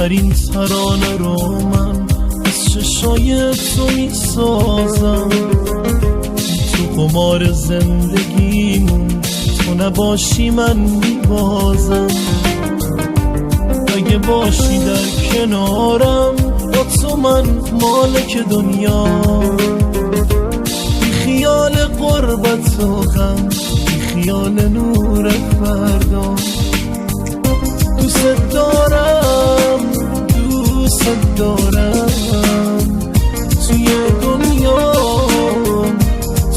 بهترین ترانه رو من از چشای تو میسازم. تو قمار زندگیمون تو نباشی من میبازم. اگه باشی در کنارم با تو من مالک دنیا. بی خیال قربت و غم، بی خیال نور فردا. دوست دارم دوست دارم توی دنیا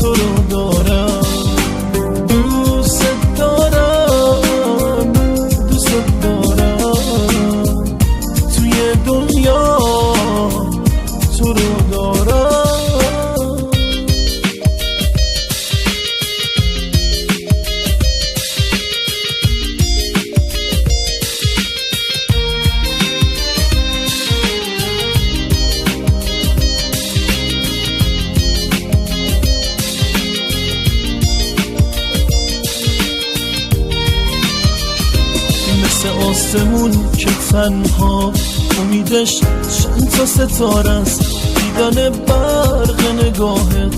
تو رو دارم. دوست دارم دوست دارم توی دنیا تو رو دارم. آسمون که تنها امیدش چند تا ستاره است. دیدن برق نگاهت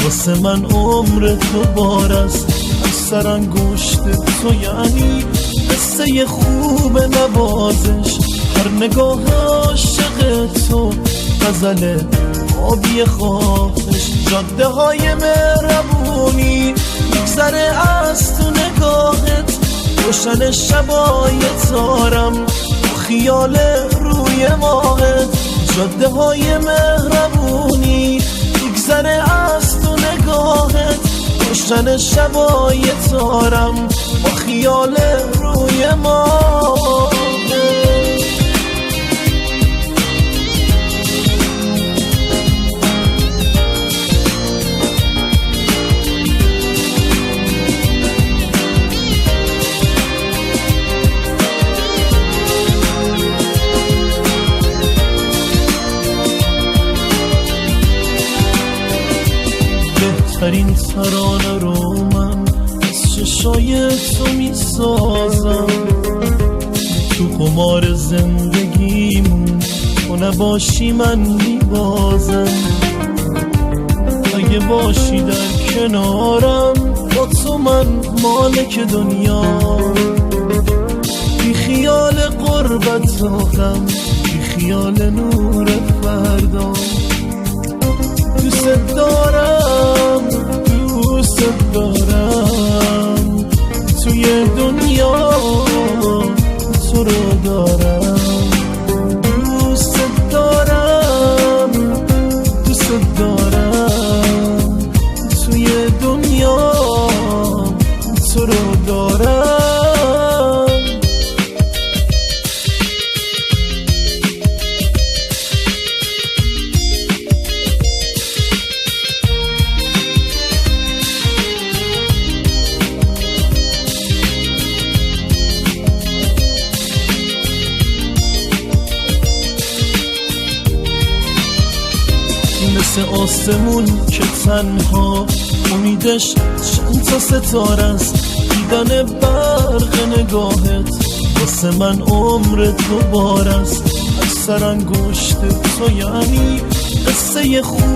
واسه من عمر تو بار است. از سرانگشت تو یعنی قصه خوب نوازش. هر نگاه عاشق تو غزل آبی خواهش. جاده های مهربونی میگذره از تو نگاهت. روشن شبای تارم و خیال روی ماهت. جاده های مهربونی میگذره از تو نگاهت. روشن شبای تارم و خیال روی ماهت. بهترین ترانه رو من از چشای تو میسازم. تو قمار زندگیمون تو نباشی من میبازم. اگه باشی در کنارم با تو من مالک دنیا. بی خیال قربت و غم، بی خیال نور فردا. دوست دارم دوست دارم توی دنیا تو رو دارم. دوست دارم دوست دارم توی دنیا تو رو دارم. مثل آسمون که تنها امیدش چند تا ستاره است. دیدن برق نگاهت واسه من عمر تو بار است. از سرانگشت تو یعنی قصه خوب